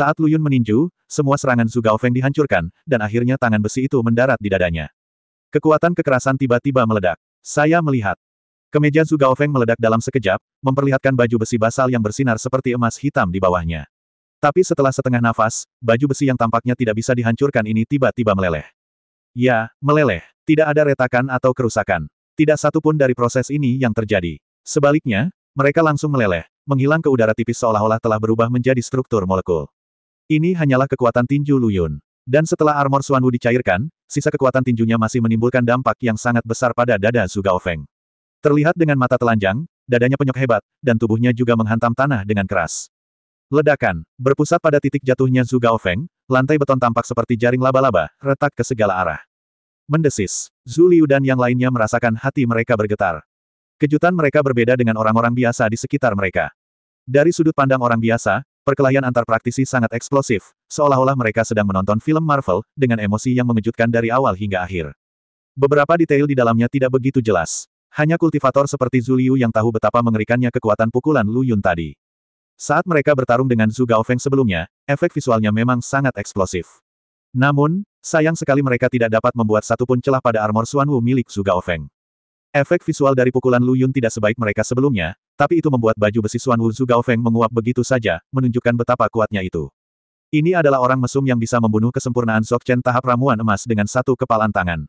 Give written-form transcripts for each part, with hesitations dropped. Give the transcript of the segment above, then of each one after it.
Saat Lu Yun meninju, semua serangan Zhu Gaofeng dihancurkan, dan akhirnya tangan besi itu mendarat di dadanya. Kekuatan kekerasan tiba-tiba meledak. Saya melihat. Kemeja Zhu Gaofeng meledak dalam sekejap, memperlihatkan baju besi basal yang bersinar seperti emas hitam di bawahnya. Tapi setelah setengah nafas, baju besi yang tampaknya tidak bisa dihancurkan ini tiba-tiba meleleh. Ya, meleleh. Tidak ada retakan atau kerusakan. Tidak satu pun dari proses ini yang terjadi. Sebaliknya, mereka langsung meleleh, menghilang ke udara tipis seolah-olah telah berubah menjadi struktur molekul. Ini hanyalah kekuatan tinju Lu Yun. Dan setelah armor Xuanwu dicairkan, sisa kekuatan tinjunya masih menimbulkan dampak yang sangat besar pada dada Zhu Gaofeng. Terlihat dengan mata telanjang, dadanya penyok hebat, dan tubuhnya juga menghantam tanah dengan keras. Ledakan, berpusat pada titik jatuhnya Zhu Gaofeng, lantai beton tampak seperti jaring laba-laba, retak ke segala arah. Mendesis. Zhu Liu dan yang lainnya merasakan hati mereka bergetar. Kejutan mereka berbeda dengan orang-orang biasa di sekitar mereka. Dari sudut pandang orang biasa, perkelahian antar praktisi sangat eksplosif, seolah-olah mereka sedang menonton film Marvel, dengan emosi yang mengejutkan dari awal hingga akhir. Beberapa detail di dalamnya tidak begitu jelas. Hanya kultivator seperti Zhu Liu yang tahu betapa mengerikannya kekuatan pukulan Lu Yun tadi. Saat mereka bertarung dengan Zhu Gaofeng sebelumnya, efek visualnya memang sangat eksplosif. Namun, sayang sekali mereka tidak dapat membuat satupun celah pada armor Xuanwu milik Zhu Gaofeng. Efek visual dari pukulan Lu Yun tidak sebaik mereka sebelumnya, tapi itu membuat baju besi Xuanwu Zhu Gaofeng menguap begitu saja, menunjukkan betapa kuatnya itu. Ini adalah orang mesum yang bisa membunuh kesempurnaan Dzogchen tahap ramuan emas dengan satu kepalan tangan.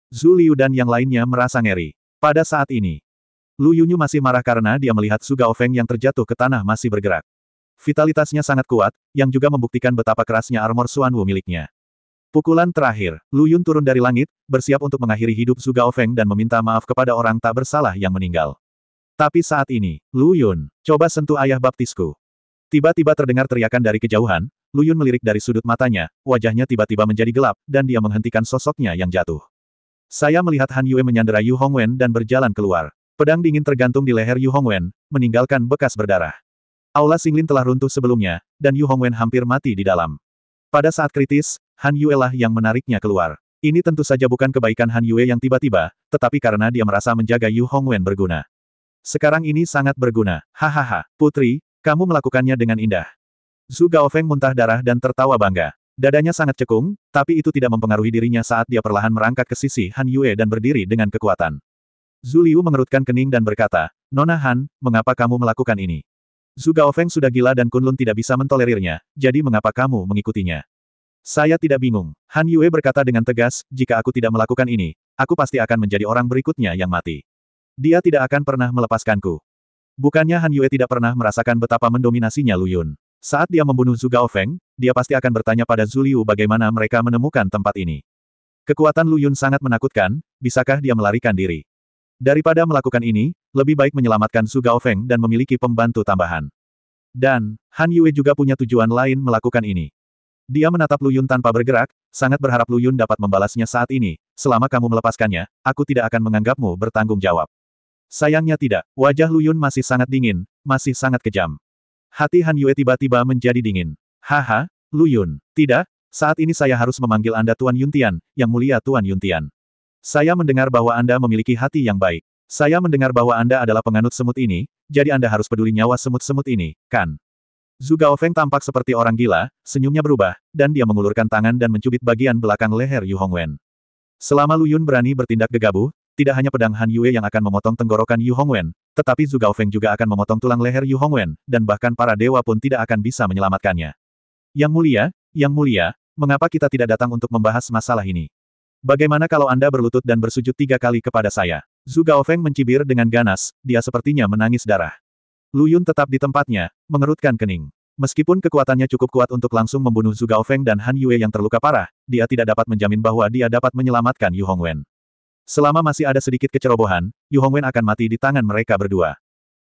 Zhu Liu dan yang lainnya merasa ngeri. Pada saat ini, Lu Yunyu masih marah karena dia melihat Zhu Gaofeng yang terjatuh ke tanah masih bergerak. Vitalitasnya sangat kuat, yang juga membuktikan betapa kerasnya armor Xuanwu miliknya. Pukulan terakhir, Lu Yun turun dari langit, bersiap untuk mengakhiri hidup Zhu Gaofeng dan meminta maaf kepada orang tak bersalah yang meninggal. Tapi saat ini, Lu Yun, coba sentuh ayah baptisku. Tiba-tiba terdengar teriakan dari kejauhan, Lu Yun melirik dari sudut matanya, wajahnya tiba-tiba menjadi gelap, dan dia menghentikan sosoknya yang jatuh. Saya melihat Han Yue menyandera Yu Hongwen dan berjalan keluar. Pedang dingin tergantung di leher Yu Hongwen, meninggalkan bekas berdarah. Aula Xinglin telah runtuh sebelumnya, dan Yu Hongwen hampir mati di dalam. Pada saat kritis, Han Yue lah yang menariknya keluar. Ini tentu saja bukan kebaikan Han Yue yang tiba-tiba, tetapi karena dia merasa menjaga Yu Hongwen berguna. Sekarang ini sangat berguna. Hahaha, putri, kamu melakukannya dengan indah. Zhu Gaofeng muntah darah dan tertawa bangga. Dadanya sangat cekung, tapi itu tidak mempengaruhi dirinya saat dia perlahan merangkak ke sisi Han Yue dan berdiri dengan kekuatan. Zhu Liu mengerutkan kening dan berkata, Nona Han, mengapa kamu melakukan ini? Zhu Gaofeng sudah gila dan Kunlun tidak bisa mentolerirnya, jadi mengapa kamu mengikutinya? Saya tidak bingung. Han Yue berkata dengan tegas, jika aku tidak melakukan ini, aku pasti akan menjadi orang berikutnya yang mati. Dia tidak akan pernah melepaskanku. Bukannya Han Yue tidak pernah merasakan betapa mendominasinya Lu Yun. Saat dia membunuh Zhu Gaofeng, dia pasti akan bertanya pada Zhu Liu bagaimana mereka menemukan tempat ini. Kekuatan Lu Yun sangat menakutkan, bisakah dia melarikan diri? Daripada melakukan ini, lebih baik menyelamatkan Zhu Gaofeng dan memiliki pembantu tambahan. Dan, Han Yue juga punya tujuan lain melakukan ini. Dia menatap Lu Yun tanpa bergerak, sangat berharap Lu Yun dapat membalasnya saat ini, selama kamu melepaskannya, aku tidak akan menganggapmu bertanggung jawab. Sayangnya tidak, wajah Lu Yun masih sangat dingin, masih sangat kejam. Hati Han Yue tiba-tiba menjadi dingin. Haha, Lu Yun, tidak, saat ini saya harus memanggil Anda Tuan Yuntian, yang mulia Tuan Yuntian. Saya mendengar bahwa Anda memiliki hati yang baik. Saya mendengar bahwa Anda adalah penganut semut ini, jadi Anda harus peduli nyawa semut-semut ini, kan? Zhu Gaofeng tampak seperti orang gila, senyumnya berubah, dan dia mengulurkan tangan dan mencubit bagian belakang leher Yu Hongwen. Selama Lu Yun berani bertindak gegabah, tidak hanya pedang Han Yue yang akan memotong tenggorokan Yu Hongwen, tetapi Zhu Gaofeng juga akan memotong tulang leher Yu Hongwen, dan bahkan para dewa pun tidak akan bisa menyelamatkannya. Yang mulia, mengapa kita tidak datang untuk membahas masalah ini? Bagaimana kalau Anda berlutut dan bersujud 3 kali kepada saya? Zhu Gaofeng mencibir dengan ganas, dia sepertinya menangis darah. Lu Yun tetap di tempatnya, mengerutkan kening. Meskipun kekuatannya cukup kuat untuk langsung membunuh Zhu Gaofeng dan Han Yue yang terluka parah, dia tidak dapat menjamin bahwa dia dapat menyelamatkan Yu Hongwen. Selama masih ada sedikit kecerobohan, Yu Hongwen akan mati di tangan mereka berdua.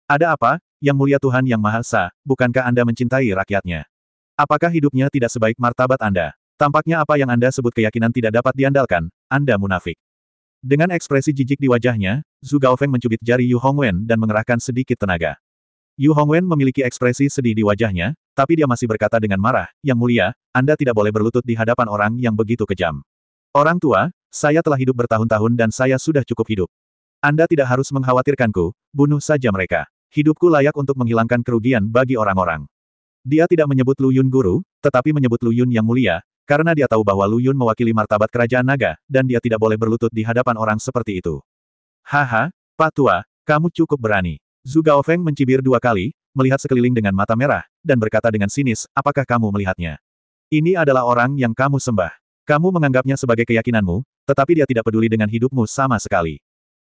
Ada apa, Yang Mulia Tuhan Yang Maha Esa, bukankah Anda mencintai rakyatnya? Apakah hidupnya tidak sebaik martabat Anda? Tampaknya apa yang Anda sebut keyakinan tidak dapat diandalkan, Anda munafik. Dengan ekspresi jijik di wajahnya, Zhu Gaofeng mencubit jari Yu Hongwen dan mengerahkan sedikit tenaga. Yu Hongwen memiliki ekspresi sedih di wajahnya, tapi dia masih berkata dengan marah, Yang Mulia, Anda tidak boleh berlutut di hadapan orang yang begitu kejam. Orang tua, saya telah hidup bertahun-tahun dan saya sudah cukup hidup. Anda tidak harus mengkhawatirkanku, bunuh saja mereka. Hidupku layak untuk menghilangkan kerugian bagi orang-orang. Dia tidak menyebut Lu Yun guru, tetapi menyebut Lu Yun yang mulia, karena dia tahu bahwa Lu Yun mewakili martabat kerajaan naga, dan dia tidak boleh berlutut di hadapan orang seperti itu. Haha, Pak Tua, kamu cukup berani. Zhu Gaofeng mencibir 2 kali, melihat sekeliling dengan mata merah, dan berkata dengan sinis, apakah kamu melihatnya? Ini adalah orang yang kamu sembah. Kamu menganggapnya sebagai keyakinanmu, tetapi dia tidak peduli dengan hidupmu sama sekali.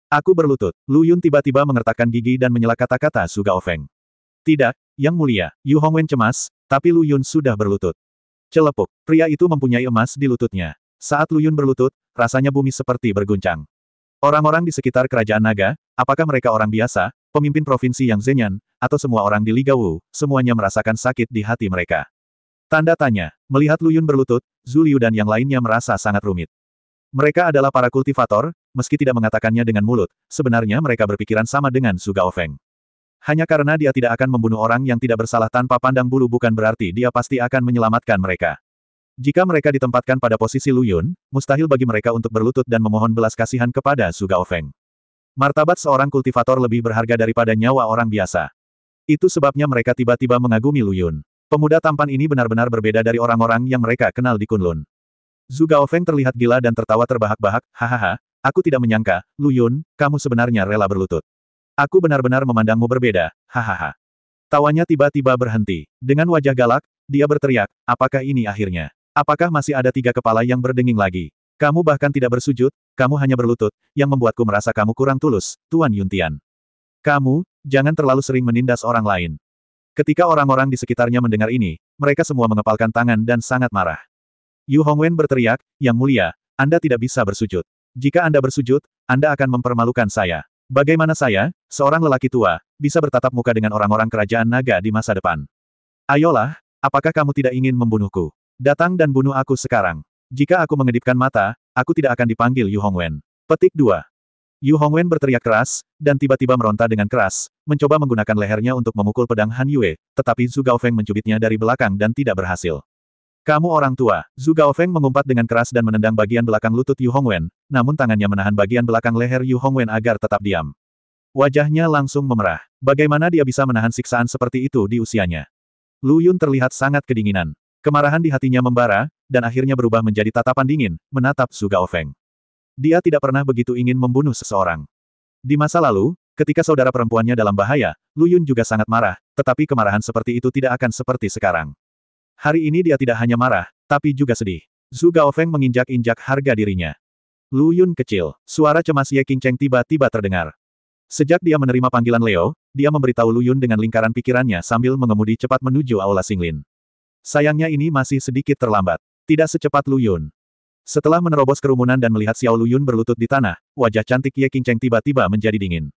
Aku berlutut. Lu Yun tiba-tiba mengertakkan gigi dan menyela kata-kata Zhu Gaofeng. Tidak, Yang Mulia. Yu Hongwen cemas, tapi Lu Yun sudah berlutut. Celepuk. Pria itu mempunyai emas di lututnya. Saat Lu Yun berlutut, rasanya bumi seperti berguncang. Orang-orang di sekitar kerajaan naga, apakah mereka orang biasa, pemimpin provinsi yang Zhenyan, atau semua orang di Liga Wu, semuanya merasakan sakit di hati mereka. Tanda tanya. Melihat Lu Yun berlutut, Zhu Liu dan yang lainnya merasa sangat rumit. Mereka adalah para kultivator, meski tidak mengatakannya dengan mulut, sebenarnya mereka berpikiran sama dengan Zhu Gaofeng. Hanya karena dia tidak akan membunuh orang yang tidak bersalah tanpa pandang bulu bukan berarti dia pasti akan menyelamatkan mereka. Jika mereka ditempatkan pada posisi Lu Yun, mustahil bagi mereka untuk berlutut dan memohon belas kasihan kepada Zhu Gaofeng. Martabat seorang kultivator lebih berharga daripada nyawa orang biasa. Itu sebabnya mereka tiba-tiba mengagumi Lu Yun. Pemuda tampan ini benar-benar berbeda dari orang-orang yang mereka kenal di Kunlun. Zhu Gaofeng terlihat gila dan tertawa terbahak-bahak, hahaha, aku tidak menyangka, Lu Yun, kamu sebenarnya rela berlutut. Aku benar-benar memandangmu berbeda, hahaha. Tawanya tiba-tiba berhenti. Dengan wajah galak, dia berteriak, apakah ini akhirnya? Apakah masih ada 3 kepala yang berdenging lagi? Kamu bahkan tidak bersujud, kamu hanya berlutut, yang membuatku merasa kamu kurang tulus, Tuan Yuntian. Kamu, jangan terlalu sering menindas orang lain. Ketika orang-orang di sekitarnya mendengar ini, mereka semua mengepalkan tangan dan sangat marah. Yu Hongwen berteriak, Yang Mulia, Anda tidak bisa bersujud. Jika Anda bersujud, Anda akan mempermalukan saya. Bagaimana saya, seorang lelaki tua, bisa bertatap muka dengan orang-orang kerajaan naga di masa depan? Ayolah, apakah kamu tidak ingin membunuhku? Datang dan bunuh aku sekarang. Jika aku mengedipkan mata, aku tidak akan dipanggil Yu Hongwen. Petik 2. Yu Hongwen berteriak keras, dan tiba-tiba meronta dengan keras, mencoba menggunakan lehernya untuk memukul pedang Han Yue, tetapi Zhu Gaofeng mencubitnya dari belakang dan tidak berhasil. Kamu orang tua. Zhu Gaofeng mengumpat dengan keras dan menendang bagian belakang lutut Yu Hongwen, namun tangannya menahan bagian belakang leher Yu Hongwen agar tetap diam. Wajahnya langsung memerah. Bagaimana dia bisa menahan siksaan seperti itu di usianya? Lu Yun terlihat sangat kedinginan. Kemarahan di hatinya membara, dan akhirnya berubah menjadi tatapan dingin, menatap Zhu Gaofeng. Dia tidak pernah begitu ingin membunuh seseorang. Di masa lalu, ketika saudara perempuannya dalam bahaya, Lu Yun juga sangat marah, tetapi kemarahan seperti itu tidak akan seperti sekarang. Hari ini dia tidak hanya marah, tapi juga sedih. Zhu Gaofeng menginjak-injak harga dirinya. Lu Yun kecil. Suara cemas Ye Qingcheng tiba-tiba terdengar. Sejak dia menerima panggilan Leo, dia memberitahu Lu Yun dengan lingkaran pikirannya sambil mengemudi cepat menuju Aula Xinglin. Sayangnya ini masih sedikit terlambat. Tidak secepat Lu Yun. Setelah menerobos kerumunan dan melihat Xiao Lu Yun berlutut di tanah, wajah cantik Ye Qingcheng tiba-tiba menjadi dingin.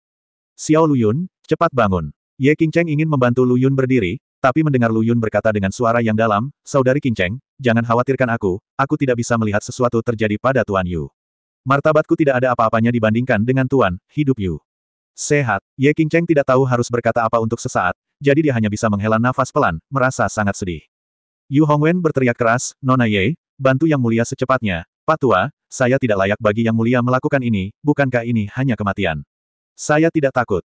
Xiao Lu Yun, cepat bangun. Ye Qingcheng ingin membantu Lu Yun berdiri, tapi mendengar Lu Yun berkata dengan suara yang dalam, Saudari Qingcheng, jangan khawatirkan aku tidak bisa melihat sesuatu terjadi pada Tuan Yu. Martabatku tidak ada apa-apanya dibandingkan dengan Tuan, hidup Yu. Sehat, Ye Qingcheng tidak tahu harus berkata apa untuk sesaat, jadi dia hanya bisa menghela nafas pelan, merasa sangat sedih. Yu Hongwen berteriak keras, Nona Ye, bantu Yang Mulia secepatnya. Pak Tua, saya tidak layak bagi Yang Mulia melakukan ini, bukankah ini hanya kematian? Saya tidak takut.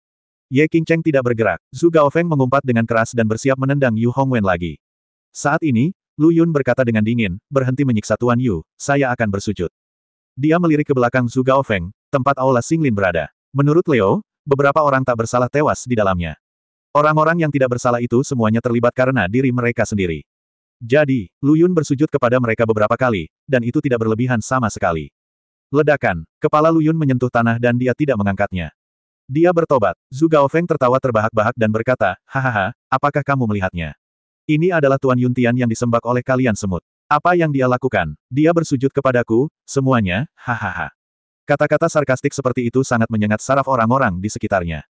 Ye Qingcheng tidak bergerak. Zhu Gaofeng mengumpat dengan keras dan bersiap menendang Yu Hongwen lagi. Saat ini, Lu Yun berkata dengan dingin, berhenti menyiksa Tuan Yu, saya akan bersujud. Dia melirik ke belakang Zhu Gaofeng, tempat Aula Xinglin berada. Menurut Leo, beberapa orang tak bersalah tewas di dalamnya. Orang-orang yang tidak bersalah itu semuanya terlibat karena diri mereka sendiri. Jadi, Lu Yun bersujud kepada mereka beberapa kali, dan itu tidak berlebihan sama sekali. Ledakan, kepala Lu Yun menyentuh tanah dan dia tidak mengangkatnya. Dia bertobat. Zhu Gaofeng tertawa terbahak-bahak dan berkata, hahaha, apakah kamu melihatnya? Ini adalah Tuan Yuntian yang disembah oleh kalian semut. Apa yang dia lakukan? Dia bersujud kepadaku, semuanya, hahaha. Kata-kata sarkastik seperti itu sangat menyengat saraf orang-orang di sekitarnya.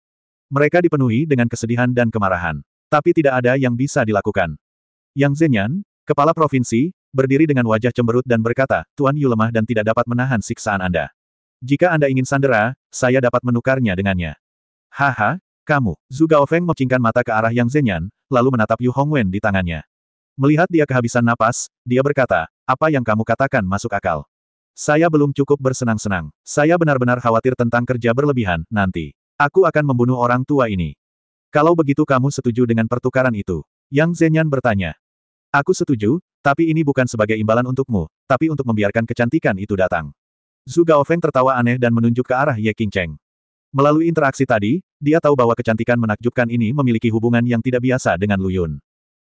Mereka dipenuhi dengan kesedihan dan kemarahan. Tapi tidak ada yang bisa dilakukan. Yang Zhenyan, kepala provinsi, berdiri dengan wajah cemberut dan berkata, Tuan Yu lemah dan tidak dapat menahan siksaan Anda. Jika Anda ingin sandera, saya dapat menukarnya dengannya. Haha, kamu. Zhu Gaofeng memcingkan mata ke arah Yang Zhenyan, lalu menatap Yu Hongwen di tangannya. Melihat dia kehabisan napas, dia berkata, apa yang kamu katakan masuk akal. Saya belum cukup bersenang-senang. Saya benar-benar khawatir tentang kerja berlebihan, nanti. Aku akan membunuh orang tua ini. Kalau begitu kamu setuju dengan pertukaran itu. Yang Zhenyan bertanya. Aku setuju, tapi ini bukan sebagai imbalan untukmu, tapi untuk membiarkan kecantikan itu datang. Zhu Gaofeng tertawa aneh dan menunjuk ke arah Ye Qingcheng. Melalui interaksi tadi, dia tahu bahwa kecantikan menakjubkan ini memiliki hubungan yang tidak biasa dengan Lu Yun.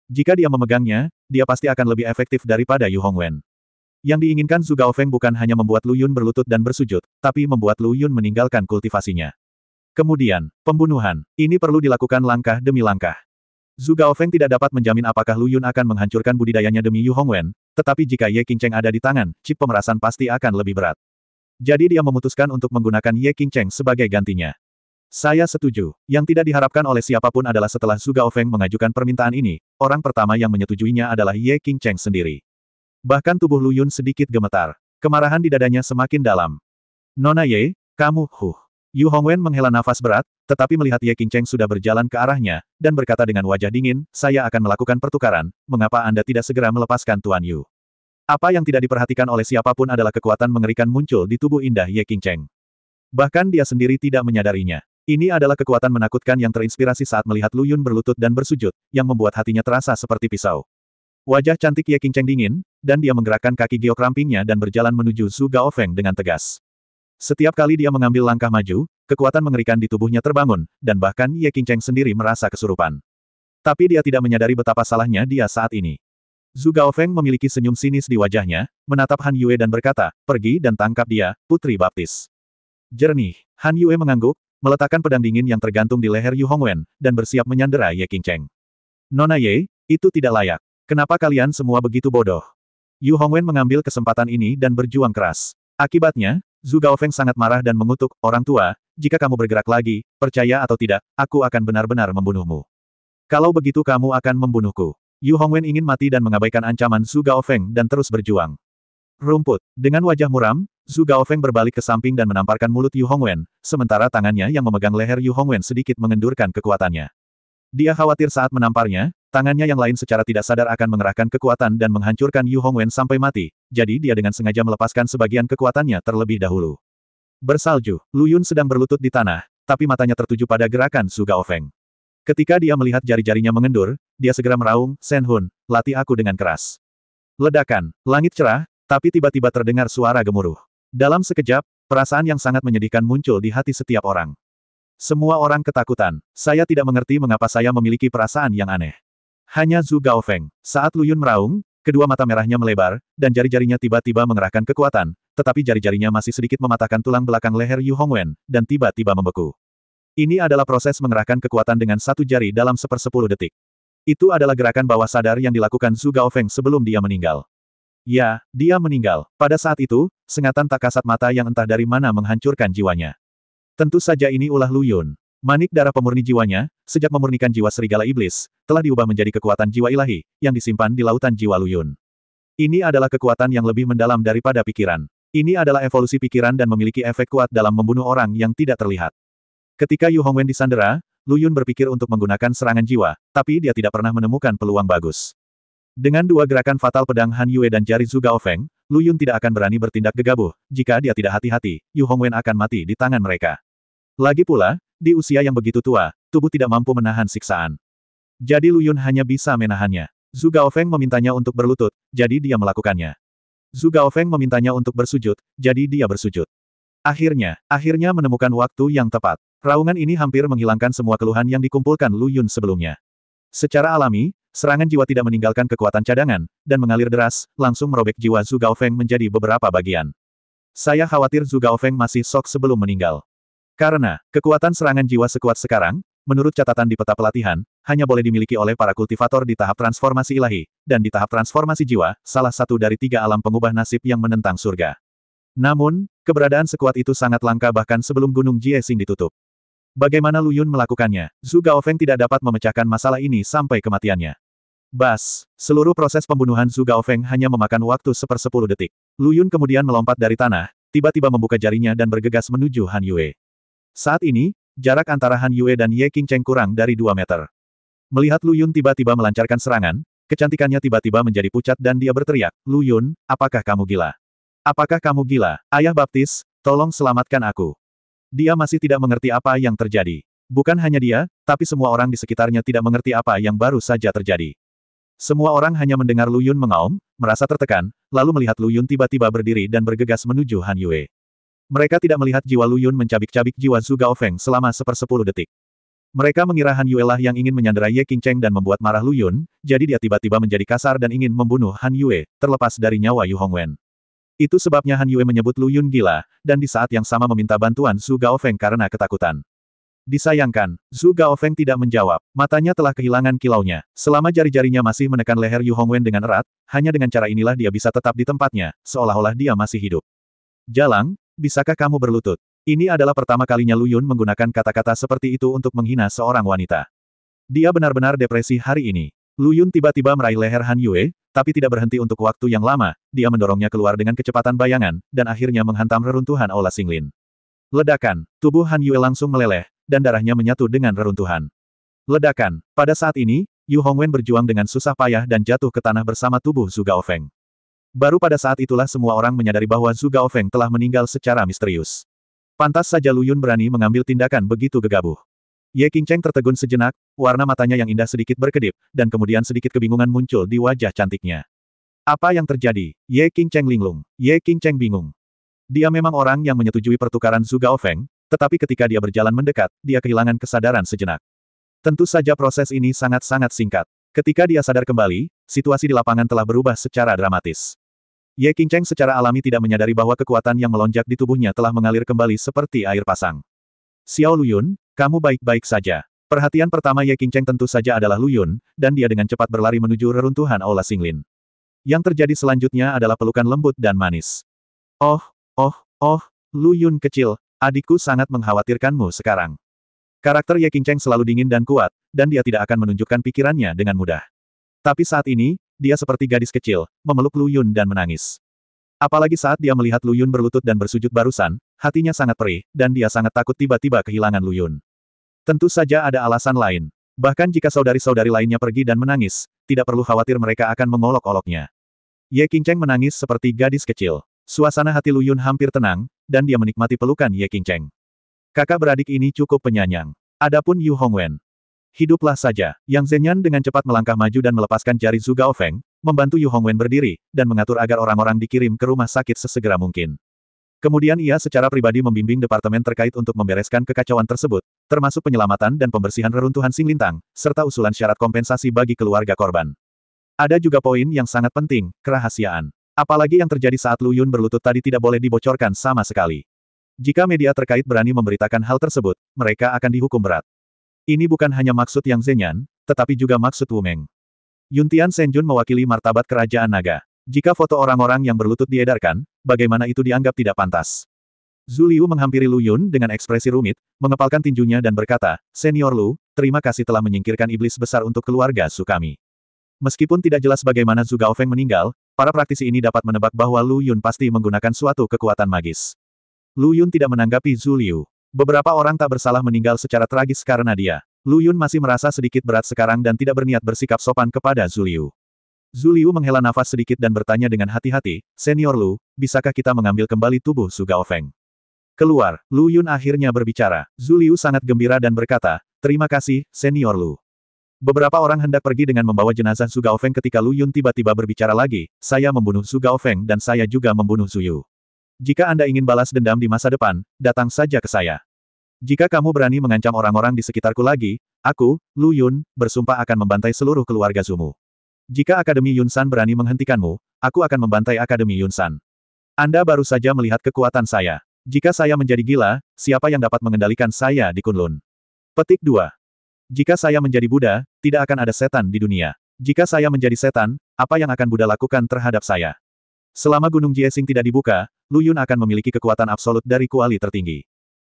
Jika dia memegangnya, dia pasti akan lebih efektif daripada Yu Hongwen. Yang diinginkan Zhu Gaofeng bukan hanya membuat Lu Yun berlutut dan bersujud, tapi membuat Lu Yun meninggalkan kultivasinya. Kemudian, pembunuhan. Ini perlu dilakukan langkah demi langkah. Zhu Gaofeng tidak dapat menjamin apakah Lu Yun akan menghancurkan budidayanya demi Yu Hongwen, tetapi jika Ye Qingcheng ada di tangan, chip pemerasan pasti akan lebih berat. Jadi dia memutuskan untuk menggunakan Ye Qingcheng sebagai gantinya. Saya setuju. Yang tidak diharapkan oleh siapapun adalah setelah Zhu Gaofeng mengajukan permintaan ini, orang pertama yang menyetujuinya adalah Ye Qingcheng sendiri. Bahkan tubuh Lu Yun sedikit gemetar. Kemarahan di dadanya semakin dalam. Nona Ye, kamu, Yu Hongwen menghela nafas berat, tetapi melihat Ye Qingcheng sudah berjalan ke arahnya, dan berkata dengan wajah dingin, saya akan melakukan pertukaran, mengapa Anda tidak segera melepaskan Tuan Yu? Apa yang tidak diperhatikan oleh siapapun adalah kekuatan mengerikan muncul di tubuh indah Ye Qingcheng. Bahkan dia sendiri tidak menyadarinya. Ini adalah kekuatan menakutkan yang terinspirasi saat melihat Lu Yun berlutut dan bersujud, yang membuat hatinya terasa seperti pisau. Wajah cantik Ye Qingcheng dingin, dan dia menggerakkan kaki giok rampingnya dan berjalan menuju Zhu Gaofeng dengan tegas. Setiap kali dia mengambil langkah maju, kekuatan mengerikan di tubuhnya terbangun, dan bahkan Ye Qingcheng sendiri merasa kesurupan. Tapi dia tidak menyadari betapa salahnya dia saat ini. Zhu Gaofeng memiliki senyum sinis di wajahnya, menatap Han Yue dan berkata, pergi dan tangkap dia, Putri Baptis. Jernih, Han Yue mengangguk, meletakkan pedang dingin yang tergantung di leher Yu Hongwen, dan bersiap menyandera Ye Qingcheng. Nona Ye, itu tidak layak. Kenapa kalian semua begitu bodoh? Yu Hongwen mengambil kesempatan ini dan berjuang keras. Akibatnya, Zhu Gaofeng sangat marah dan mengutuk, orang tua, jika kamu bergerak lagi, percaya atau tidak, aku akan benar-benar membunuhmu. Kalau begitu kamu akan membunuhku. Yu Hongwen ingin mati dan mengabaikan ancaman Zhu Gaofeng dan terus berjuang. Rumput. Dengan wajah muram, Zhu Gaofeng berbalik ke samping dan menamparkan mulut Yu Hongwen, sementara tangannya yang memegang leher Yu Hongwen sedikit mengendurkan kekuatannya. Dia khawatir saat menamparnya, tangannya yang lain secara tidak sadar akan mengerahkan kekuatan dan menghancurkan Yu Hongwen sampai mati, jadi dia dengan sengaja melepaskan sebagian kekuatannya terlebih dahulu. Bersalju, Lu Yun sedang berlutut di tanah, tapi matanya tertuju pada gerakan Zhu Gaofeng. Ketika dia melihat jari-jarinya mengendur, dia segera meraung, Shen Hun, latih aku dengan keras. Ledakan, langit cerah, tapi tiba-tiba terdengar suara gemuruh. Dalam sekejap, perasaan yang sangat menyedihkan muncul di hati setiap orang. Semua orang ketakutan. Saya tidak mengerti mengapa saya memiliki perasaan yang aneh. Hanya Zhu Gaofeng. Saat Lu Yun meraung, kedua mata merahnya melebar, dan jari-jarinya tiba-tiba mengerahkan kekuatan, tetapi jari-jarinya masih sedikit mematahkan tulang belakang leher Yu Hongwen, dan tiba-tiba membeku. Ini adalah proses mengerahkan kekuatan dengan satu jari dalam 1/10 detik. Itu adalah gerakan bawah sadar yang dilakukan Zhu Gaofeng sebelum dia meninggal. Ya, dia meninggal. Pada saat itu, sengatan tak kasat mata yang entah dari mana menghancurkan jiwanya. Tentu saja ini ulah Lu Yun. Manik darah pemurni jiwanya, sejak memurnikan jiwa serigala iblis, telah diubah menjadi kekuatan jiwa ilahi, yang disimpan di lautan jiwa Lu Yun. Ini adalah kekuatan yang lebih mendalam daripada pikiran. Ini adalah evolusi pikiran dan memiliki efek kuat dalam membunuh orang yang tidak terlihat. Ketika Yu Hongwen disandera, Lu Yun berpikir untuk menggunakan serangan jiwa, tapi dia tidak pernah menemukan peluang bagus. Dengan dua gerakan fatal pedang Han Yue dan jari Zhu Gaofeng, Lu Yun tidak akan berani bertindak gegabah. Jika dia tidak hati-hati, Yu Hongwen akan mati di tangan mereka. Lagi pula, di usia yang begitu tua, tubuh tidak mampu menahan siksaan. Jadi Lu Yun hanya bisa menahannya. Zhu Gaofeng memintanya untuk berlutut, jadi dia melakukannya. Zhu Gaofeng memintanya untuk bersujud, jadi dia bersujud. Akhirnya menemukan waktu yang tepat. Raungan ini hampir menghilangkan semua keluhan yang dikumpulkan Lu Yun sebelumnya. Secara alami, serangan jiwa tidak meninggalkan kekuatan cadangan, dan mengalir deras, langsung merobek jiwa Zhu Gaofeng menjadi beberapa bagian. Saya khawatir Zhu Gaofeng masih shock sebelum meninggal. Karena, kekuatan serangan jiwa sekuat sekarang, menurut catatan di peta pelatihan, hanya boleh dimiliki oleh para kultivator di tahap transformasi ilahi, dan di tahap transformasi jiwa, salah satu dari 3 alam pengubah nasib yang menentang surga. Namun, keberadaan sekuat itu sangat langka bahkan sebelum Gunung Jiexing ditutup. Bagaimana Lu Yun melakukannya? Zhu Gaofeng tidak dapat memecahkan masalah ini sampai kematiannya. Bas, seluruh proses pembunuhan Zhu Gaofeng hanya memakan waktu 1/10 detik. Lu Yun kemudian melompat dari tanah, tiba-tiba membuka jarinya dan bergegas menuju Han Yue. Saat ini, jarak antara Han Yue dan Ye Qingcheng kurang dari 2 meter. Melihat Lu Yun tiba-tiba melancarkan serangan, kecantikannya tiba-tiba menjadi pucat dan dia berteriak, Lu Yun, apakah kamu gila? Apakah kamu gila? Ayah Baptis, tolong selamatkan aku. Dia masih tidak mengerti apa yang terjadi. Bukan hanya dia, tapi semua orang di sekitarnya tidak mengerti apa yang baru saja terjadi. Semua orang hanya mendengar Lu Yun mengaum, merasa tertekan, lalu melihat Lu Yun tiba-tiba berdiri dan bergegas menuju Han Yue. Mereka tidak melihat jiwa Lu Yun mencabik-cabik jiwa Zhu Gaofeng selama 1/10 detik. Mereka mengira Han Yue lah yang ingin menyanderai Ye Qingcheng dan membuat marah Lu Yun, jadi dia tiba-tiba menjadi kasar dan ingin membunuh Han Yue, terlepas dari nyawa Yu Hongwen. Itu sebabnya Han Yue menyebut Lu Yun gila, dan di saat yang sama meminta bantuan Zhu Gaofeng karena ketakutan. Disayangkan, Zhu Gaofeng tidak menjawab, matanya telah kehilangan kilaunya. Selama jari-jarinya masih menekan leher Yu Hongwen dengan erat, hanya dengan cara inilah dia bisa tetap di tempatnya, seolah-olah dia masih hidup. Jalang, bisakah kamu berlutut? Ini adalah pertama kalinya Lu Yun menggunakan kata-kata seperti itu untuk menghina seorang wanita. Dia benar-benar depresi hari ini. Lu Yun tiba-tiba meraih leher Han Yue, tapi tidak berhenti untuk waktu yang lama, dia mendorongnya keluar dengan kecepatan bayangan, dan akhirnya menghantam reruntuhan Aula Xinglin. Ledakan, tubuh Han Yue langsung meleleh, dan darahnya menyatu dengan reruntuhan. Ledakan, pada saat ini, Yu Hongwen berjuang dengan susah payah dan jatuh ke tanah bersama tubuh Zhu Gaofeng. Baru pada saat itulah semua orang menyadari bahwa Zhu Gaofeng telah meninggal secara misterius. Pantas saja Lu Yun berani mengambil tindakan begitu gegabah. Ye Qingcheng tertegun sejenak, warna matanya yang indah sedikit berkedip, dan kemudian sedikit kebingungan muncul di wajah cantiknya. Apa yang terjadi? Ye Qingcheng linglung. Ye Qingcheng bingung. Dia memang orang yang menyetujui pertukaran Zhu Gaofeng, tetapi ketika dia berjalan mendekat, dia kehilangan kesadaran sejenak. Tentu saja proses ini sangat-sangat singkat. Ketika dia sadar kembali, situasi di lapangan telah berubah secara dramatis. Ye Qingcheng secara alami tidak menyadari bahwa kekuatan yang melonjak di tubuhnya telah mengalir kembali seperti air pasang. Xiao Lu Yun, kamu baik-baik saja. Perhatian pertama Ye Qingcheng tentu saja adalah Lu Yun, dan dia dengan cepat berlari menuju reruntuhan Aula Xinglin. Yang terjadi selanjutnya adalah pelukan lembut dan manis. Oh, Lu Yun kecil, adikku sangat mengkhawatirkanmu sekarang. Karakter Ye Qingcheng selalu dingin dan kuat, dan dia tidak akan menunjukkan pikirannya dengan mudah. Tapi saat ini, dia seperti gadis kecil, memeluk Lu Yun dan menangis. Apalagi saat dia melihat Lu Yun berlutut dan bersujud barusan, hatinya sangat perih, dan dia sangat takut tiba-tiba kehilangan Lu Yun. Tentu saja ada alasan lain. Bahkan jika saudari-saudari lainnya pergi dan menangis, tidak perlu khawatir mereka akan mengolok-oloknya. Ye Qingcheng menangis seperti gadis kecil. Suasana hati Lu Yun hampir tenang, dan dia menikmati pelukan Ye Qingcheng. Kakak beradik ini cukup penyayang. Adapun Yu Hongwen. Hiduplah saja. Yang Zhenyan dengan cepat melangkah maju dan melepaskan jari Zhu Gaofeng, membantu Yu Hongwen berdiri, dan mengatur agar orang-orang dikirim ke rumah sakit sesegera mungkin. Kemudian ia secara pribadi membimbing departemen terkait untuk membereskan kekacauan tersebut, termasuk penyelamatan dan pembersihan reruntuhan Xing Lintang, serta usulan syarat kompensasi bagi keluarga korban. Ada juga poin yang sangat penting, kerahasiaan. Apalagi yang terjadi saat Lu Yun berlutut tadi tidak boleh dibocorkan sama sekali. Jika media terkait berani memberitakan hal tersebut, mereka akan dihukum berat. Ini bukan hanya maksud Yang Zhenyan, tetapi juga maksud Wu Meng. Yuntian Senjun mewakili martabat kerajaan naga. Jika foto orang-orang yang berlutut diedarkan, bagaimana itu dianggap tidak pantas? Zhu Liu menghampiri Lu Yun dengan ekspresi rumit, mengepalkan tinjunya dan berkata, Senior Lu, terima kasih telah menyingkirkan iblis besar untuk keluarga Su kami. Meskipun tidak jelas bagaimana Zhu Gaofeng meninggal, para praktisi ini dapat menebak bahwa Lu Yun pasti menggunakan suatu kekuatan magis. Lu Yun tidak menanggapi Zhu Liu. Beberapa orang tak bersalah meninggal secara tragis karena dia. Lu Yun masih merasa sedikit berat sekarang dan tidak berniat bersikap sopan kepada Zhu Liu. Zhu Liu menghela nafas sedikit dan bertanya dengan hati-hati, Senior Lu, bisakah kita mengambil kembali tubuh Zhu Gaofeng? Keluar, Lu Yun akhirnya berbicara. Zhu Liu sangat gembira dan berkata, terima kasih, Senior Lu. Beberapa orang hendak pergi dengan membawa jenazah Zhu Gaofeng ketika Lu Yun tiba-tiba berbicara lagi, saya membunuh Zhu Gaofeng dan saya juga membunuh Zhu Yu. Jika Anda ingin balas dendam di masa depan, datang saja ke saya. Jika kamu berani mengancam orang-orang di sekitarku lagi, aku, Lu Yun, bersumpah akan membantai seluruh keluarga Zumu. Jika Akademi Yunsan berani menghentikanmu, aku akan membantai Akademi Yunsan. Anda baru saja melihat kekuatan saya. Jika saya menjadi gila, siapa yang dapat mengendalikan saya di Kunlun? Petik 2. Jika saya menjadi Buddha, tidak akan ada setan di dunia. Jika saya menjadi setan, apa yang akan Buddha lakukan terhadap saya? Selama Gunung Jiesing tidak dibuka, Lu Yun akan memiliki kekuatan absolut dari kuali tertinggi.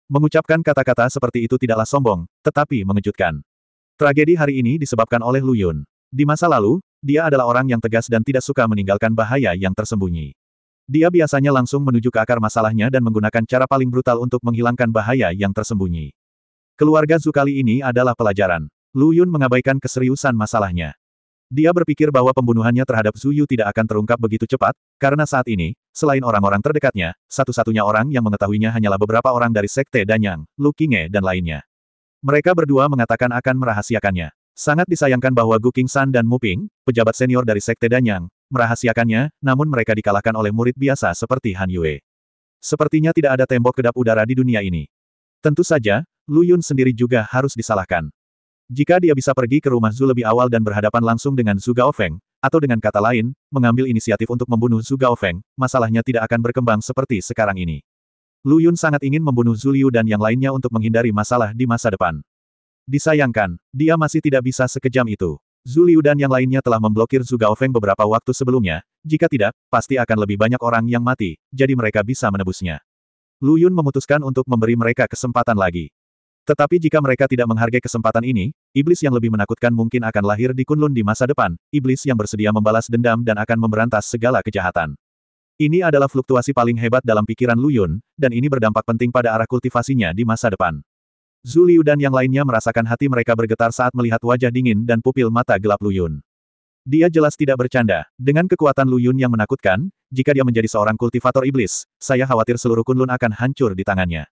Mengucapkan kata-kata seperti itu tidaklah sombong, tetapi mengejutkan. Tragedi hari ini disebabkan oleh Lu Yun. Di masa lalu, dia adalah orang yang tegas dan tidak suka meninggalkan bahaya yang tersembunyi. Dia biasanya langsung menuju ke akar masalahnya dan menggunakan cara paling brutal untuk menghilangkan bahaya yang tersembunyi. Keluarga Zhu kali ini adalah pelajaran. Lu Yun mengabaikan keseriusan masalahnya. Dia berpikir bahwa pembunuhannya terhadap Zhu Yu tidak akan terungkap begitu cepat, karena saat ini, selain orang-orang terdekatnya, satu-satunya orang yang mengetahuinya hanyalah beberapa orang dari Sekte Danyang, Lu Qinghe dan lainnya. Mereka berdua mengatakan akan merahasiakannya. Sangat disayangkan bahwa Gu Qingsan dan Mu Ping, pejabat senior dari Sekte Danyang, merahasiakannya, namun mereka dikalahkan oleh murid biasa seperti Han Yue. Sepertinya tidak ada tembok kedap udara di dunia ini. Tentu saja, Lu Yun sendiri juga harus disalahkan. Jika dia bisa pergi ke rumah Zhu lebih awal dan berhadapan langsung dengan Zhu Gaofeng, atau dengan kata lain, mengambil inisiatif untuk membunuh Zhu Gaofeng, masalahnya tidak akan berkembang seperti sekarang ini. Lu Yun sangat ingin membunuh Zhu Liu dan yang lainnya untuk menghindari masalah di masa depan. Disayangkan, dia masih tidak bisa sekejam itu. Zhu Liu dan yang lainnya telah memblokir Zhu Gaofeng beberapa waktu sebelumnya, jika tidak, pasti akan lebih banyak orang yang mati, jadi mereka bisa menebusnya. Lu Yun memutuskan untuk memberi mereka kesempatan lagi. Tetapi jika mereka tidak menghargai kesempatan ini, iblis yang lebih menakutkan mungkin akan lahir di Kunlun di masa depan, iblis yang bersedia membalas dendam dan akan memberantas segala kejahatan. Ini adalah fluktuasi paling hebat dalam pikiran Lu Yun, dan ini berdampak penting pada arah kultivasinya di masa depan. Zhu Liu dan yang lainnya merasakan hati mereka bergetar saat melihat wajah dingin dan pupil mata gelap Lu Yun. Dia jelas tidak bercanda. Dengan kekuatan Lu Yun yang menakutkan, jika dia menjadi seorang kultivator iblis, saya khawatir seluruh Kunlun akan hancur di tangannya.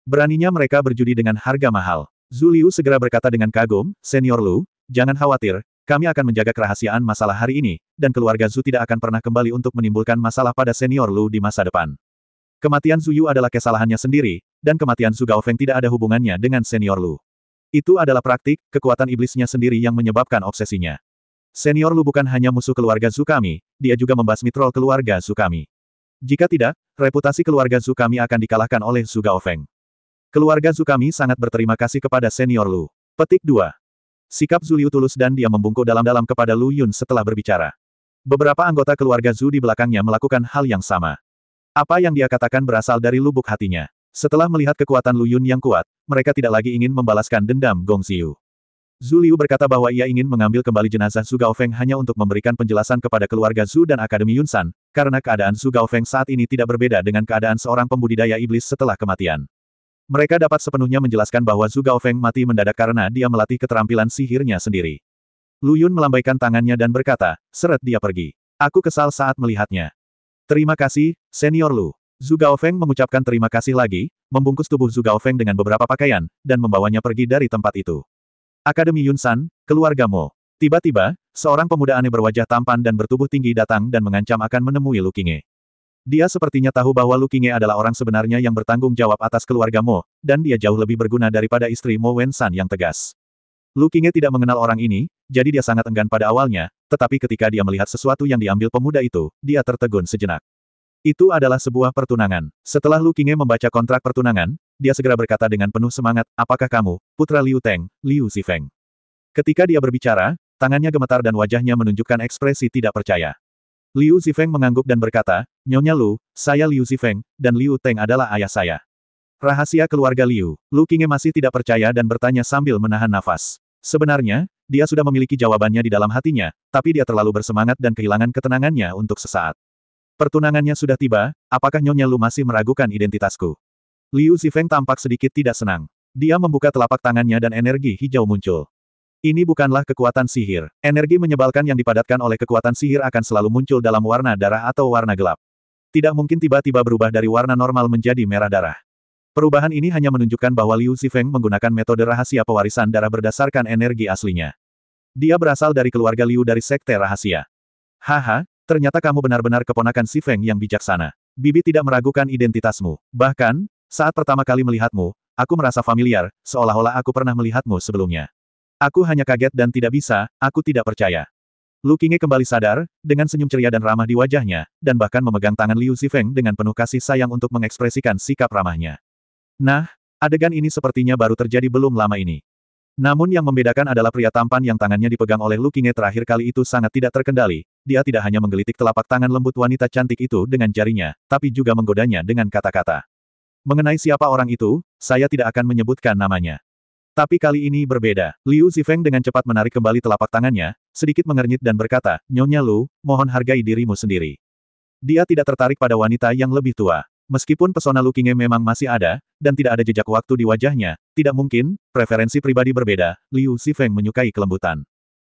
Beraninya mereka berjudi dengan harga mahal. Zhu Liu segera berkata dengan kagum, Senior Lu, jangan khawatir, kami akan menjaga kerahasiaan masalah hari ini, dan keluarga Zhu tidak akan pernah kembali untuk menimbulkan masalah pada Senior Lu di masa depan. Kematian Zhu Yu adalah kesalahannya sendiri, dan kematian Zhu Gaofeng tidak ada hubungannya dengan Senior Lu. Itu adalah praktik, kekuatan iblisnya sendiri yang menyebabkan obsesinya. Senior Lu bukan hanya musuh keluarga Zhu kami, dia juga membasmi troll keluarga Zhu kami. Jika tidak, reputasi keluarga Zhu kami akan dikalahkan oleh Zhu Gaofeng. Keluarga Zhu kami sangat berterima kasih kepada Senior Lu. Petik 2. Sikap Zhu Liu tulus dan dia membungkuk dalam-dalam kepada Lu Yun setelah berbicara. Beberapa anggota keluarga Zhu di belakangnya melakukan hal yang sama. Apa yang dia katakan berasal dari lubuk hatinya. Setelah melihat kekuatan Lu Yun yang kuat, mereka tidak lagi ingin membalaskan dendam Gong Xiu. Zhu Liu berkata bahwa ia ingin mengambil kembali jenazah Zhu Gaofeng hanya untuk memberikan penjelasan kepada keluarga Zhu dan Akademi Yunsan, karena keadaan Zhu Gaofeng saat ini tidak berbeda dengan keadaan seorang pembudidaya iblis setelah kematian. Mereka dapat sepenuhnya menjelaskan bahwa Zhu Gaofeng mati mendadak karena dia melatih keterampilan sihirnya sendiri. Lu Yun melambaikan tangannya dan berkata, seret dia pergi. Aku kesal saat melihatnya. Terima kasih, Senior Lu. Zhu Gaofeng mengucapkan terima kasih lagi, membungkus tubuh Zhu Gaofeng dengan beberapa pakaian, dan membawanya pergi dari tempat itu. Akademi Yunsan, keluarga Mo. Tiba-tiba, seorang pemuda aneh berwajah tampan dan bertubuh tinggi datang dan mengancam akan menemui Lu Qinghe. Dia sepertinya tahu bahwa Lu Qinghe adalah orang sebenarnya yang bertanggung jawab atas keluarga Mo, dan dia jauh lebih berguna daripada istri Mo Wensan yang tegas. Lu Qinghe tidak mengenal orang ini, jadi dia sangat enggan pada awalnya, tetapi ketika dia melihat sesuatu yang diambil pemuda itu, dia tertegun sejenak. Itu adalah sebuah pertunangan. Setelah Lu Qinghe membaca kontrak pertunangan, dia segera berkata dengan penuh semangat, apakah kamu, putra Liu Teng, Liu Zifeng? Ketika dia berbicara, tangannya gemetar dan wajahnya menunjukkan ekspresi tidak percaya. Liu Zifeng mengangguk dan berkata, Nyonya Lu, saya Liu Zifeng, dan Liu Teng adalah ayah saya. Rahasia keluarga Liu. Lu Qinghe masih tidak percaya dan bertanya sambil menahan nafas. Sebenarnya, dia sudah memiliki jawabannya di dalam hatinya, tapi dia terlalu bersemangat dan kehilangan ketenangannya untuk sesaat. Pertunangannya sudah tiba, apakah Nyonya Lu masih meragukan identitasku? Liu Zifeng tampak sedikit tidak senang. Dia membuka telapak tangannya dan energi hijau muncul. Ini bukanlah kekuatan sihir. Energi menyebalkan yang dipadatkan oleh kekuatan sihir akan selalu muncul dalam warna darah atau warna gelap. Tidak mungkin tiba-tiba berubah dari warna normal menjadi merah darah. Perubahan ini hanya menunjukkan bahwa Liu Zifeng menggunakan metode rahasia pewarisan darah berdasarkan energi aslinya. Dia berasal dari keluarga Liu dari Sekte Rahasia. Haha, ternyata kamu benar-benar keponakan Zifeng yang bijaksana. Bibi tidak meragukan identitasmu. Bahkan, saat pertama kali melihatmu, aku merasa familiar, seolah-olah aku pernah melihatmu sebelumnya. Aku hanya kaget dan tidak bisa, aku tidak percaya. Lu Qinghe kembali sadar, dengan senyum ceria dan ramah di wajahnya, dan bahkan memegang tangan Liu Zifeng dengan penuh kasih sayang untuk mengekspresikan sikap ramahnya. Nah, adegan ini sepertinya baru terjadi belum lama ini. Namun yang membedakan adalah pria tampan yang tangannya dipegang oleh Lu Qinghe terakhir kali itu sangat tidak terkendali, dia tidak hanya menggelitik telapak tangan lembut wanita cantik itu dengan jarinya, tapi juga menggodanya dengan kata-kata. Mengenai siapa orang itu, saya tidak akan menyebutkan namanya. Tapi kali ini berbeda. Liu Zifeng dengan cepat menarik kembali telapak tangannya, sedikit mengernyit dan berkata, Nyonya Lu, mohon hargai dirimu sendiri. Dia tidak tertarik pada wanita yang lebih tua. Meskipun pesona Lu Qinghe memang masih ada, dan tidak ada jejak waktu di wajahnya, tidak mungkin, preferensi pribadi berbeda, Liu Zifeng menyukai kelembutan.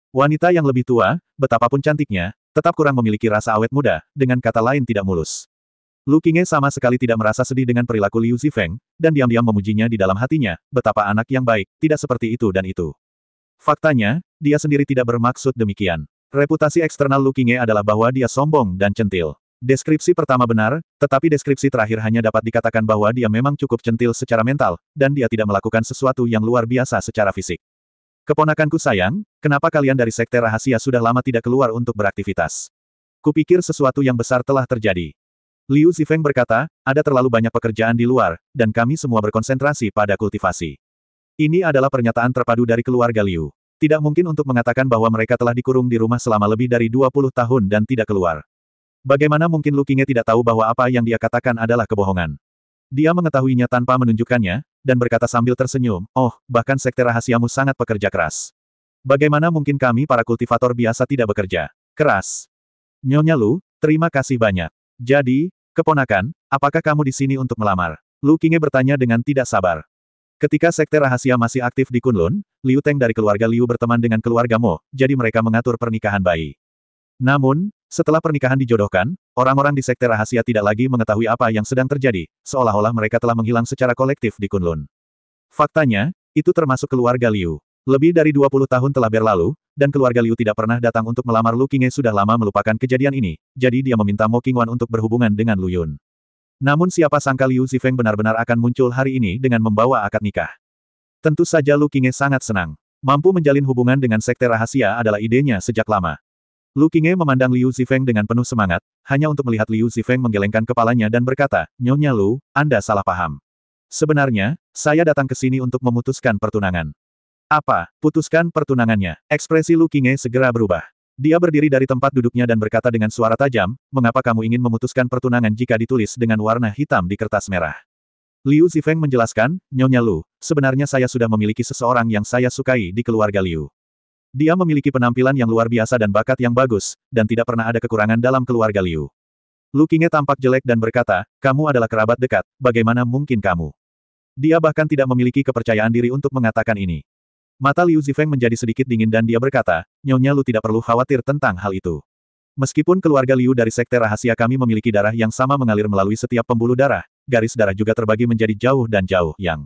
Wanita yang lebih tua, betapapun cantiknya, tetap kurang memiliki rasa awet muda, dengan kata lain tidak mulus. Lu Qingye sama sekali tidak merasa sedih dengan perilaku Liu Zifeng, dan diam-diam memujinya di dalam hatinya, betapa anak yang baik, tidak seperti itu dan itu. Faktanya, dia sendiri tidak bermaksud demikian. Reputasi eksternal Lu Qingye adalah bahwa dia sombong dan centil. Deskripsi pertama benar, tetapi deskripsi terakhir hanya dapat dikatakan bahwa dia memang cukup centil secara mental, dan dia tidak melakukan sesuatu yang luar biasa secara fisik. Keponakanku sayang, kenapa kalian dari sekte rahasia sudah lama tidak keluar untuk beraktivitas? Kupikir sesuatu yang besar telah terjadi. Liu Zifeng berkata, ada terlalu banyak pekerjaan di luar, dan kami semua berkonsentrasi pada kultivasi. Ini adalah pernyataan terpadu dari keluarga Liu. Tidak mungkin untuk mengatakan bahwa mereka telah dikurung di rumah selama lebih dari 20 tahun dan tidak keluar. Bagaimana mungkin Lu Qingye tidak tahu bahwa apa yang dia katakan adalah kebohongan? Dia mengetahuinya tanpa menunjukkannya, dan berkata sambil tersenyum, oh, bahkan sekte rahasiamu sangat pekerja keras. Bagaimana mungkin kami para kultivator biasa tidak bekerja keras? Nyonya Lu, terima kasih banyak. Jadi, keponakan, apakah kamu di sini untuk melamar? Lu Qingye bertanya dengan tidak sabar. Ketika sekte rahasia masih aktif di Kunlun, Liu Teng dari keluarga Liu berteman dengan keluarga Mo, jadi mereka mengatur pernikahan bayi. Namun, setelah pernikahan dijodohkan, orang-orang di sekte rahasia tidak lagi mengetahui apa yang sedang terjadi, seolah-olah mereka telah menghilang secara kolektif di Kunlun. Faktanya, itu termasuk keluarga Liu. Lebih dari 20 tahun telah berlalu, dan keluarga Liu tidak pernah datang untuk melamar Lu Qingye sudah lama melupakan kejadian ini, jadi dia meminta Mo Qingwan untuk berhubungan dengan Lu Yun. Namun siapa sangka Liu Zifeng benar-benar akan muncul hari ini dengan membawa akad nikah. Tentu saja Lu Qingye sangat senang. Mampu menjalin hubungan dengan sekte rahasia adalah idenya sejak lama. Lu Qingye memandang Liu Zifeng dengan penuh semangat, hanya untuk melihat Liu Zifeng menggelengkan kepalanya dan berkata, Nyonya Lu, Anda salah paham. Sebenarnya, saya datang ke sini untuk memutuskan pertunangan. Apa? Putuskan pertunangannya. Ekspresi Lu Qingye segera berubah. Dia berdiri dari tempat duduknya dan berkata dengan suara tajam, mengapa kamu ingin memutuskan pertunangan jika ditulis dengan warna hitam di kertas merah? Liu Zifeng menjelaskan, Nyonya Lu, sebenarnya saya sudah memiliki seseorang yang saya sukai di keluarga Liu. Dia memiliki penampilan yang luar biasa dan bakat yang bagus, dan tidak pernah ada kekurangan dalam keluarga Liu. Lu Qingye tampak jelek dan berkata, kamu adalah kerabat dekat, bagaimana mungkin kamu? Dia bahkan tidak memiliki kepercayaan diri untuk mengatakan ini. Mata Liu Zifeng menjadi sedikit dingin dan dia berkata, Nyonya Lu tidak perlu khawatir tentang hal itu. Meskipun keluarga Liu dari sekte rahasia kami memiliki darah yang sama mengalir melalui setiap pembuluh darah, garis darah juga terbagi menjadi jauh dan jauh yang.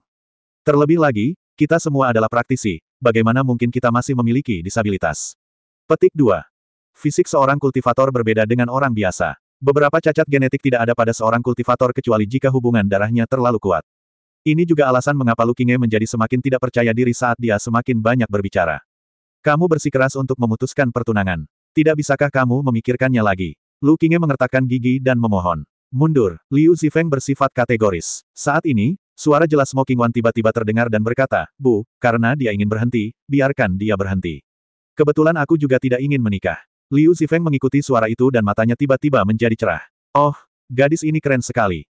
Terlebih lagi, kita semua adalah praktisi, bagaimana mungkin kita masih memiliki disabilitas? Petik 2. Fisik seorang kultivator berbeda dengan orang biasa. Beberapa cacat genetik tidak ada pada seorang kultivator kecuali jika hubungan darahnya terlalu kuat. Ini juga alasan mengapa Lu Qingye menjadi semakin tidak percaya diri saat dia semakin banyak berbicara. Kamu bersikeras untuk memutuskan pertunangan. Tidak bisakah kamu memikirkannya lagi? Lu Qingye mengertakkan gigi dan memohon. Mundur. Liu Zifeng bersifat kategoris. Saat ini, suara jelas Mo Qingwan tiba-tiba terdengar dan berkata, Bu, karena dia ingin berhenti, biarkan dia berhenti. Kebetulan aku juga tidak ingin menikah. Liu Zifeng mengikuti suara itu dan matanya tiba-tiba menjadi cerah. Oh, gadis ini keren sekali.